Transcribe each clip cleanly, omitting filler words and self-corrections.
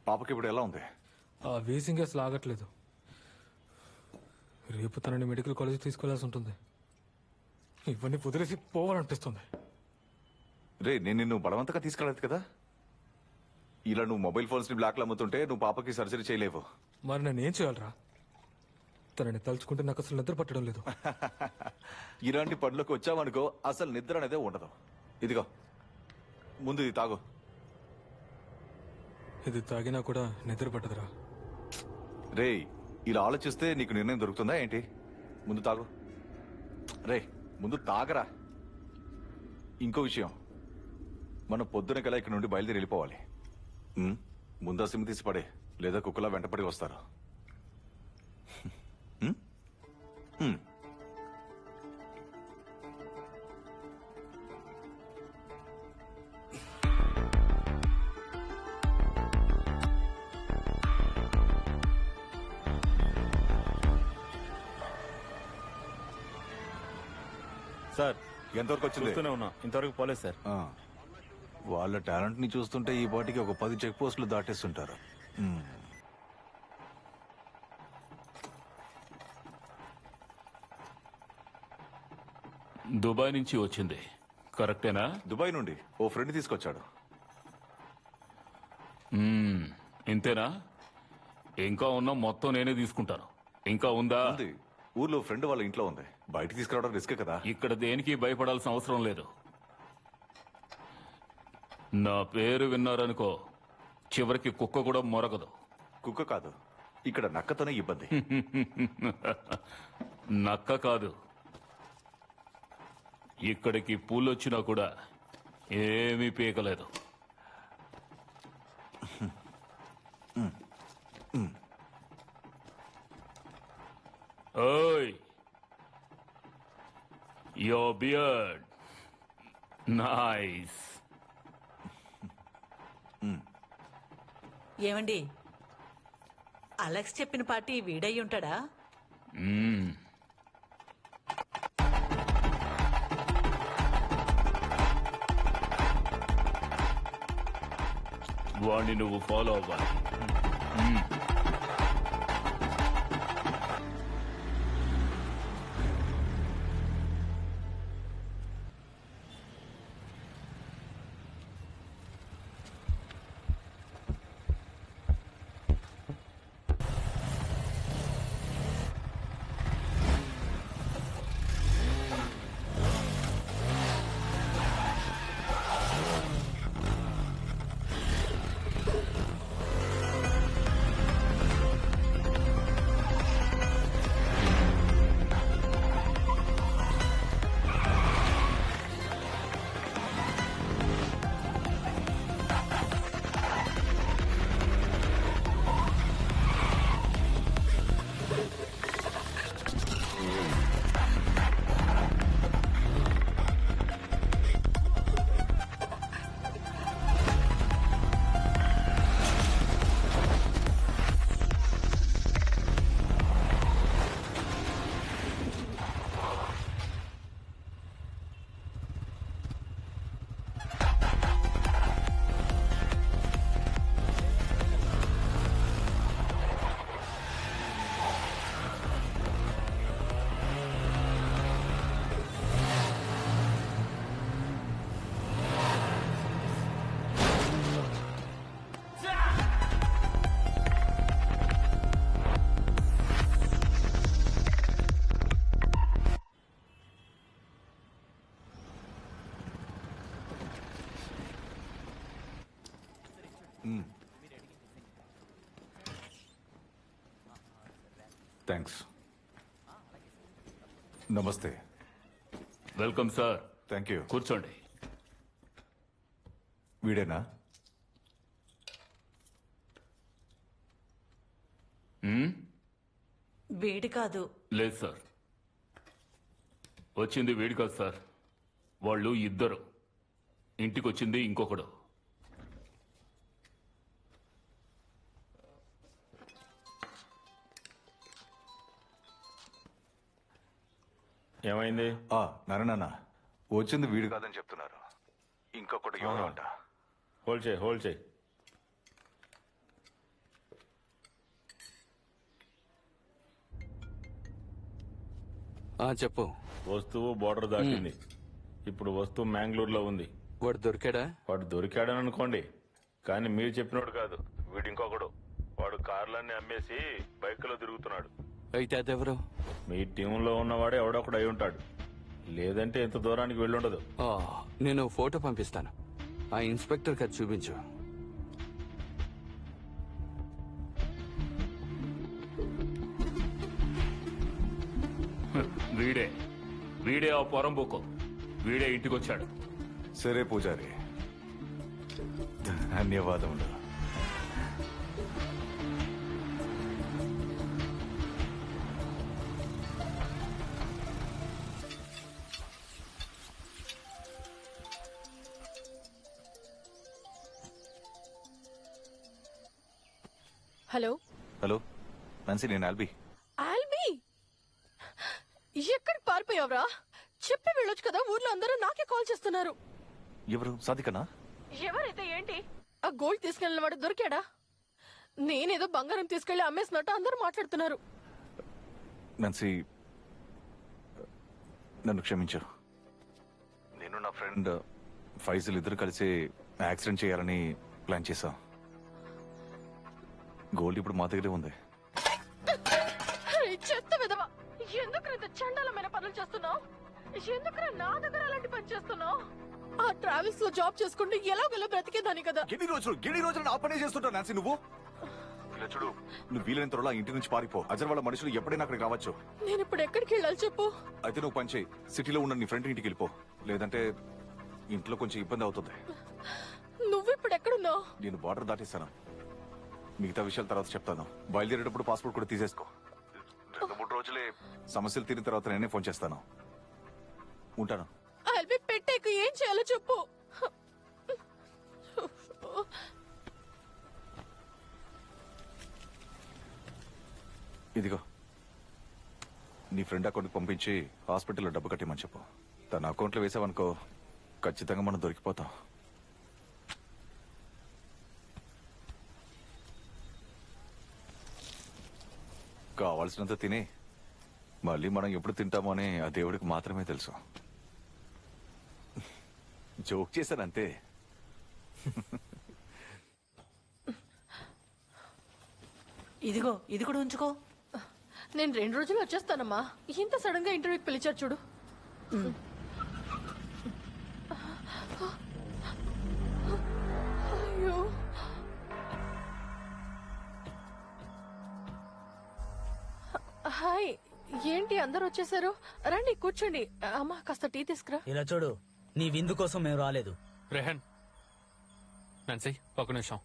పాపకి ఇప్పుడు ఎలా ఉంది? ఆ వీసింగ్ అసలు ఆగట్లేదు. రేపు తనని మెడికల్ కాలేజ్ తీసుకెళ్లాల్సి ఉంటుంది. ఇవన్నీ వదిలేసి పోవాలనిపిస్తుంది. రే, నేను నిన్ను బలవంతంగా తీసుకెళ్ళదు కదా. ఇలా నువ్వు మొబైల్ ఫోన్స్ ని బ్లాక్ లో అమ్ముతుంటే నువ్వు పాపకి సర్జరీ చేయలేవు. మరి నేనేం చేయాలరా? తనని తలుచుకుంటే నాకు అసలు నిద్ర పట్టడం లేదు. ఇలాంటి పనులకు వచ్చావనుకో అసలు నిద్ర అనేదే ఉండదు. ఇదిగో ముందు ఇది తాగు. ఇది తాగినా కూడా నిద్ర పట్టదురా. రే, ఇలా ఆలోచిస్తే నీకు నిర్ణయం దొరుకుతుందా ఏంటి? ముందు తాగు. రే, ముందు తాగరా. ఇంకో విషయం, మనం పొద్దున కల ఇక్కడ నుండి బయలుదేరి వెళ్ళిపోవాలి. ముందా సిమ్ తీసి పడే, లేదా కుక్కలా వెంటపడి వస్తారు. సార్ ఎంతవరకు వచ్చింది? చూస్తూనే ఉన్నా, ఇంతవరకు పోలేదు సార్. వాళ్ళ టాలెంట్ ని చూస్తుంటే ఈ పాటికి ఒక 10 చెక్ పోస్టులు దాటేస్తుంటారు. దుబాయ్ నుంచి వచ్చింది, కరెక్టేనా? దుబాయ్ నుండి ఓ ఫ్రెండ్ తీసుకొచ్చాడు. ఇంతేనా? ఇంకా ఉన్నా మొత్తం నేనే తీసుకుంటాను. ఇంకా ఉందా? ఉంది. ఊర్లో ఫ్రెండ్ వాళ్ళ ఇంట్లో ఉంది. బయటికి తీసుకురావడం రిస్క్ కదా. ఇక్కడ దేనికి భయపడాల్సిన అవసరం లేదు. నా పేరు విన్నారనుకో, చివరికి కుక్క కూడా మొరగదు. కుక్క కాదు, ఇక్కడ నక్కతోనే ఇబ్బంది. నక్క కాదు, ఇక్కడికి పూలొచ్చినా కూడా ఏమీ పీకలేదు. ఓయ్, your beard nice. ఏమండి, అలెక్స్ చెప్పిన పార్టీ వీడై ఉంటాడా? వాణ్ణి నువ్వు ఫాలో అవ్వాలి. థ్యాంక్స్. నమస్తే. Welcome sir. Thank you. కూర్చోండి. వీడేనా? వీడి కాదు. లేదు సార్, వచ్చింది వీడి కాదు సార్. వాళ్ళు ఇద్దరు. ఇంటికి వచ్చింది ఇంకొకడు. ఏమైంది? నారాయణ, వచ్చింది వీడు కాదని చెప్తున్నారు. ఇంకొకటి ఎవరో అంట. హోల్డ్ చేయి. చెప్పు. వస్తువు బోర్డర్ దాటింది. ఇప్పుడు వస్తువు మ్యాంగ్లూరులో ఉంది. వాడు దొరికాడా? వాడు దొరికాడని అనుకోండి, కానీ మీరు చెప్పినోడు కాదు, వీడు ఇంకొకడు. వాడు కార్లన్నీ అమ్మేసి బైక్లో తిరుగుతున్నాడు. అయితే అదెవరు? మీ టీంలో ఉన్నవాడే ఎవడొకడు అయి ఉంటాడు, లేదంటే ఇంత దూరానికి వెళ్ళుండదు. ఆ, నేను ఫోటో పంపిస్తాను. ఆ ఇన్స్పెక్టర్కి అది చూపించు. వీడే వీడే ఆ పొరంబోకు. వీడే ఇంటికొచ్చాడు. సరే పూజారి, ధన్యవాదములు. హలో హలో నాన్సీ, నేను ఆల్బీ. ఆల్బీ, ఎక్కడికి పారిపోయావురా? చెప్పి వెళ్ళొచ్చు కదా, ఊర్లో అందరూ నాకే కాల్ చేస్తున్నారు. ఎవరు? సాధికనా? ఎవరైతే ఏంటి? ఆ గోల్డ్ తీసుకెళ్లిన వాడు దొరికాడా? నేనేదో బంగారం తీసుకెళ్లి అమ్మేసినట్టు అందరూ మాట్లాడుతున్నారు. నాన్సీ, నన్ను క్షమించు. నేను నా ఫ్రెండ్ ఫైజల్ ఇద్దరు కలిసి యాక్సిడెంట్ చేయాలని ప్లాన్ చేశాం. గోల్డ్ ఇప్పుడు మా దగ్గరే ఉంది. చెత్త విధవా, ఎందుకు ఇంత చండాలమైన పనులు చేస్తున్నావు? ఎందుకు నా దగ్గర అలాంటి పని చేస్తున్నావు? ఆ ట్రావెల్స్ లో జాబ్ చేసుకుంటూ ఎలాగోలా బ్రతికేదాని కదా. ఎన్ని రోజులు నా పనే చేస్తుంటావు నాన్సీ నువ్వు? ఇలా చూడు, నువ్వు వీలైనంత త్వరలో ఇంటి నుంచి పారిపో. అజర్ వాళ్ళ మనుషులు ఎప్పుడైనా అక్కడికి రావచ్చు. నేను ఇప్పుడు ఎక్కడికి వెళ్ళాలి చెప్పు? అయితే నువ్వు పని చేయి, సిటీలో ఉన్న నీ ఫ్రెండ్ ఇంటికి వెళ్ళిపో. లేదంటే ఇంట్లో కొంచెం ఇబ్బంది అవుతుంది. నువ్వు ఇప్పుడు ఎక్కడున్నావు? నేను బార్డర్ దాటేస్తాను. మిగతా విషయాల తర్వాత చెప్తాను. బయలుదేరేటప్పుడు పాస్పోర్ట్ కూడా తీసేసుకో. 2-3 రోజులే, సమస్యలు తీరిన తర్వాత నేనే ఫోన్ చేస్తాను. ఉంటాను. ఆల్బీ, పెట్టేకు ఏం చేయాలో చెప్పు. ఇదిగో, నీ ఫ్రెండ్ అకౌంట్కి పంపించి హాస్పిటల్లో డబ్బు కట్టేమని చెప్పు. తన అకౌంట్లో వేసావనుకో, ఖచ్చితంగా మనం దొరికిపోతాం. కావాల్సినంత తిని మళ్ళీ మనం ఎప్పుడు తింటామో అని ఆ దేవుడికి మాత్రమే తెలుసు. జోక్ చేశానంతే. ఇదిగో ఇది కూడా ఉంచుకో. నేను 2 రోజులు వచ్చేస్తానమ్మా. ఇంత సడన్ గా ఇంటర్వ్యూకి పిలిచారు చూడు. అయ్యో, హాయ్. ఏంటి అందరు వచ్చేసారు? రండి కూర్చోండి. అమ్మా, కాస్త టీ తీసుకురా. ఇలా చూడు, నీ విందు కోసం మేము రాలేదు. రెహన్, నాన్సీ, ఒక నిమిషం.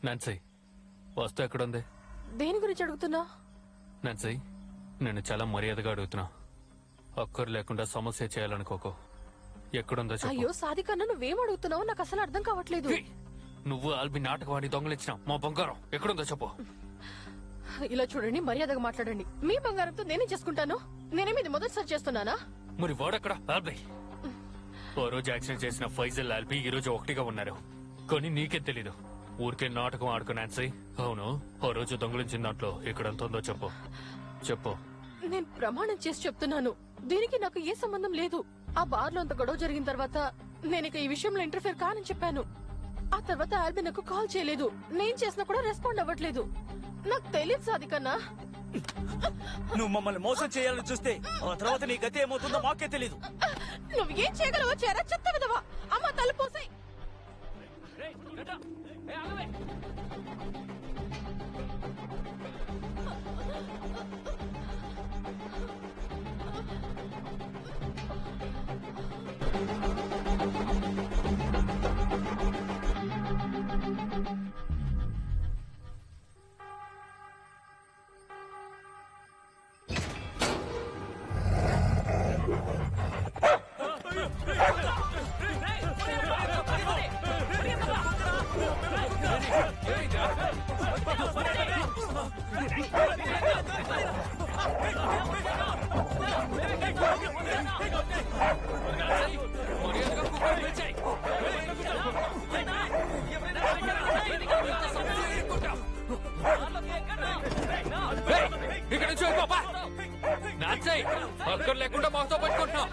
నాన్సీ, వస్తువు ఎక్కడుంది? దేని గురించి అడుగుతున్నా? నాన్సీ, నేను చాలా మర్యాదగా అడుగుతున్నా. అక్కరు లేకుండా సమస్య చేయాలనుకోకు. ఎక్కడుందో చెప్పు. అయ్యో సాధికన్నా, నువ్వేం అడుగుతున్నావో నాకు అసలు అర్థం కావట్లేదు. హే! నువ్వు ఆల్బీ నాటకవాడి దొంగలిచ్చిన మా బంగారం ఎక్కడుందో చెప్పు. ఇలా చూడండి, మర్యాదగా మాట్లాడండి. మీ బంగారంతో నేనే చేసుకుంటాను. నేనేమి ఇది మొదటిసారి చేస్తున్నానా? మరి వాడక్కడ ఆల్బీ? ఓ రోజు యాక్సిడెంట్ చేసిన ఫైజల్, ఆల్బీ ఈ రోజు ఒకటిగా ఉన్నారు. కానీ నీకే తెలీదు. ఊరికే నాటకం ఆడుకో నాన్సీ. అవును, ఓ రోజు దొంగలించిన దాంట్లో ఇక్కడ ఎంత ఉందో చెప్పు. చెప్పు. నేను ప్రమాణం చేసి చెప్తున్నాను, దీనికి నాకు ఏ సంబంధం లేదు. ఆ బార్ లో అంత గొడవ జరిగిన తర్వాత నేను ఇక ఈ విషయంలో ఇంటర్ఫేర్ కానని చెప్పాను. ఆ తర్వాత ఆల్బీ నాకు కాల్ చేయలేదు. నేను చేసినా కూడా రెస్పాండ్ అవ్వట్లేదు. నాకు తెలియదు సాధికన్నా. నువ్వు మమ్మల్ని మోసం చేయాలని చూస్తే ఆ తర్వాత నీ గతి ఏమవుతుందో మాకే తెలీదు. నువ్వు ఏం చేయగలవో చేరా, చెత్త విధవా. అమ్మ, తలుపోసాయి. ఇక్కడ లేకుండా మాతో పెట్టుకుంటున్నావు